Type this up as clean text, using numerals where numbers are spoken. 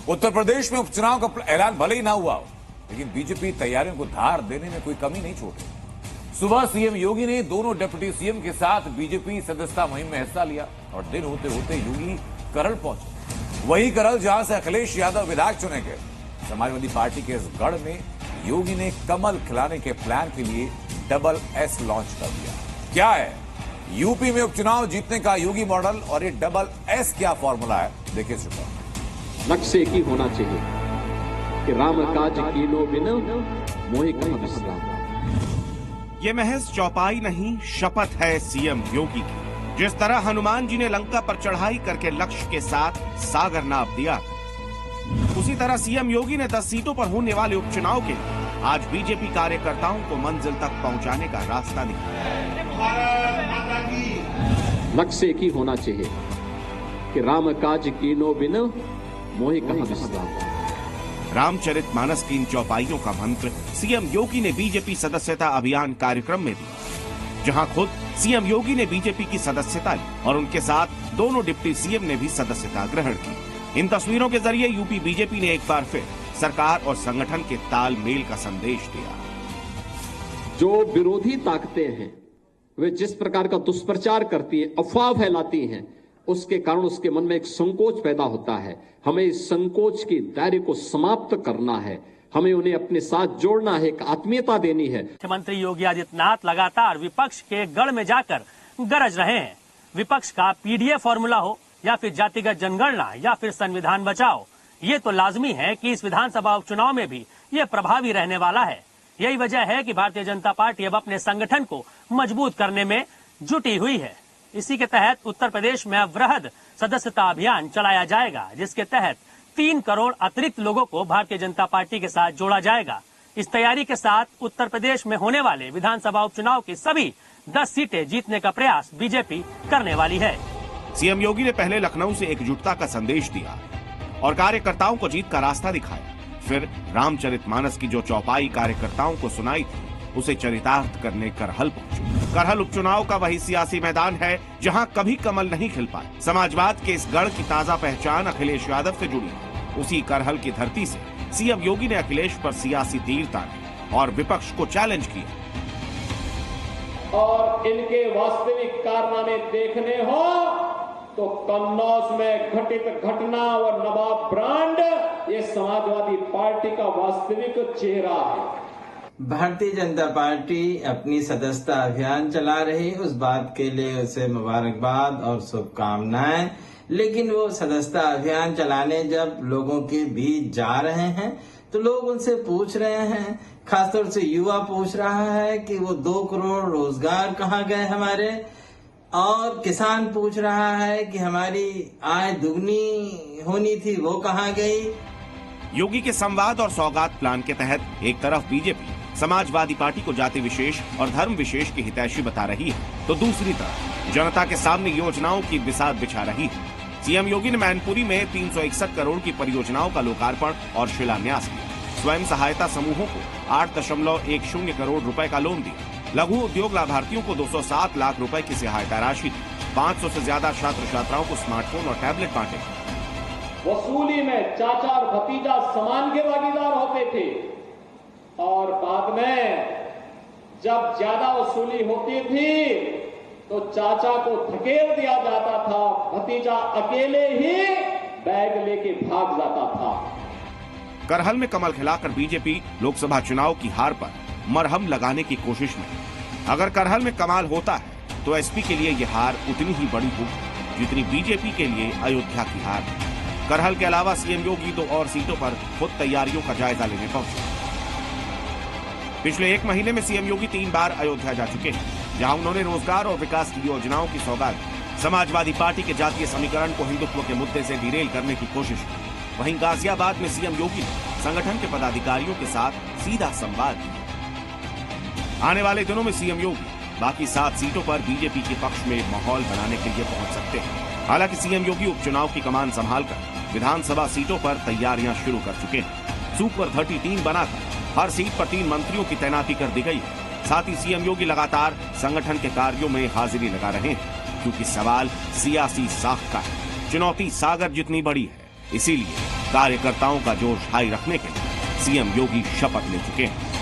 उत्तर प्रदेश में उपचुनाव का ऐलान भले ही ना हुआ हो, लेकिन बीजेपी तैयारियों को धार देने में कोई कमी नहीं छोड़ी। सुबह सीएम योगी ने दोनों डिप्टी सीएम के साथ बीजेपी सदस्यता मुहिम में हिस्सा लिया और दिन होते होते योगी करल पहुंचे। वही करल जहां से अखिलेश यादव विधायक चुने गए। समाजवादी पार्टी के इस गढ़ में योगी ने कमल खिलाने के प्लान के लिए डबल एस लॉन्च कर दिया। क्या है यूपी में उपचुनाव जीतने का योगी मॉडल और ये डबल एस क्या फॉर्मूला है, देखिए इस रिपोर्ट। लक्ष्य एक ही होना चाहिए कि राम काज कीनो बिन मोहि कहि विश्राम। ये महज चौपाई नहीं, शपथ है सीएम योगी की। जिस तरह हनुमान जी ने लंका पर चढ़ाई करके लक्ष्य के साथ सागर नाप दिया, उसी तरह सीएम योगी ने 10 सीटों पर होने वाले उपचुनाव के लिए आज बीजेपी कार्यकर्ताओं को मंजिल तक पहुंचाने का रास्ता दिखाया। लक्ष्य एक ही होना चाहिए कि राम काज कीनो बिन मोहि कहि विश्राम। रामचरितमानस की इन चौपाइयों का मंत्र सीएम योगी ने बीजेपी सदस्यता अभियान कार्यक्रम में दिया, जहां खुद सीएम योगी ने बीजेपी की सदस्यता ली और उनके साथ दोनों डिप्टी सीएम ने भी सदस्यता ग्रहण की। इन तस्वीरों के जरिए यूपी बीजेपी ने एक बार फिर सरकार और संगठन के तालमेल का संदेश दिया। जो विरोधी ताकतें हैं वे जिस प्रकार का दुष्प्रचार करती हैं, अफवाह फैलाती हैं, उसके कारण उसके मन में एक संकोच पैदा होता है। हमें इस संकोच के दायरे को समाप्त करना है, हमें उन्हें अपने साथ जोड़ना है, एक आत्मीयता देनी है। मुख्यमंत्री योगी आदित्यनाथ लगातार विपक्ष के गढ़ में जाकर गरज रहे हैं। विपक्ष का पीडीए फॉर्मूला हो या फिर जातिगत जनगणना या फिर संविधान बचाओ, ये तो लाजमी है कि इस विधानसभा उपचुनाव में भी ये प्रभावी रहने वाला है। यही वजह है कि भारतीय जनता पार्टी अब अपने संगठन को मजबूत करने में जुटी हुई है। इसी के तहत उत्तर प्रदेश में अब वृहद सदस्यता अभियान चलाया जाएगा, जिसके तहत 3 करोड़ अतिरिक्त लोगों को भारतीय जनता पार्टी के साथ जोड़ा जाएगा। इस तैयारी के साथ उत्तर प्रदेश में होने वाले विधानसभा उपचुनाव की सभी 10 सीटें जीतने का प्रयास बीजेपी करने वाली है। सीएम योगी ने पहले लखनऊ से एकजुटता का संदेश दिया और कार्यकर्ताओं को जीत का रास्ता दिखाया। फिर रामचरितमानस की जो चौपाई कार्यकर्ताओं को सुनाई थी, उसे चरितार्थ करने करहल पहुंचे। करहल उपचुनाव का वही सियासी मैदान है जहां कभी कमल नहीं खिल पाए। समाजवाद के इस गढ़ की ताजा पहचान अखिलेश यादव से जुड़ी है। उसी करहल की धरती से सीएम योगी ने अखिलेश पर सियासी तीर ताने और विपक्ष को चैलेंज किया। और इनके वास्तविक कारनामे देखने हो तो कन्नौज में घटित घटना और नवाब ब्रांड ये समाजवादी पार्टी का वास्तविक चेहरा है। भारतीय जनता पार्टी अपनी सदस्यता अभियान चला रही, उस बात के लिए उसे मुबारकबाद और शुभकामनाएं। लेकिन वो सदस्यता अभियान चलाने जब लोगों के बीच जा रहे हैं तो लोग उनसे पूछ रहे हैं, खासतौर से युवा पूछ रहा है कि वो 2 करोड़ रोजगार कहाँ गए हमारे, और किसान पूछ रहा है कि हमारी आय दुगनी होनी थी वो कहाँ गई। योगी के संवाद और सौगात प्लान के तहत एक तरफ बीजेपी समाजवादी पार्टी को जाति विशेष और धर्म विशेष की हितैषी बता रही है, तो दूसरी तरफ जनता के सामने योजनाओं की बिसात बिछा रही है। सीएम योगी ने मैनपुरी में 361 करोड़ की परियोजनाओं का लोकार्पण और शिलान्यास किया। स्वयं सहायता समूहों को 8.10 करोड़ रुपए का लोन दिया। लघु उद्योग लाभार्थियों को 207 लाख रुपए की सहायता राशि दी। 500 से ज्यादा छात्र छात्राओं को स्मार्टफोन और टैबलेट बांटे। वसूली में चाचा और भतीजा समान के भागीदार होते थे और बाद में जब ज्यादा वसूली होती थी तो चाचा को धकेल दिया जाता था, भतीजा अकेले ही बैग लेके भाग जाता था। करहल में कमल खिलाकर बीजेपी लोकसभा चुनाव की हार पर मरहम लगाने की कोशिश में। अगर करहल में कमाल होता है तो एसपी के लिए यह हार उतनी ही बड़ी होगी जितनी बीजेपी के लिए अयोध्या की हार। करहल के अलावा सीएम योगी 2 और सीटों पर खुद तैयारियों का जायजा लेने पहुंचे। पिछले 1 महीने में सीएम योगी 3 बार अयोध्या जा चुके हैं, जहां उन्होंने रोजगार और विकास की योजनाओं की सौगात दी। समाजवादी पार्टी के जातीय समीकरण को हिंदुत्व के मुद्दे से डिरेल करने की कोशिश की। वहीं गाजियाबाद में सीएम योगी ने संगठन के पदाधिकारियों के साथ सीधा संवाद किया। आने वाले दिनों में सीएम योगी बाकी 7 सीटों पर बीजेपी के पक्ष में माहौल बनाने के लिए पहुंच सकते हैं। हालांकि सीएम योगी उपचुनाव की कमान संभालकर विधानसभा सीटों पर तैयारियां शुरू कर चुके हैं। सुपर 30 टीम बनाकर हर सीट पर 3 मंत्रियों की तैनाती कर दी गई है। साथ ही सीएम योगी लगातार संगठन के कार्यों में हाजिरी लगा रहे हैं, क्योंकि सवाल सियासी साख का है। चुनौती सागर जितनी बड़ी है, इसीलिए कार्यकर्ताओं का जोश हाई रखने के लिए सीएम योगी शपथ ले चुके हैं।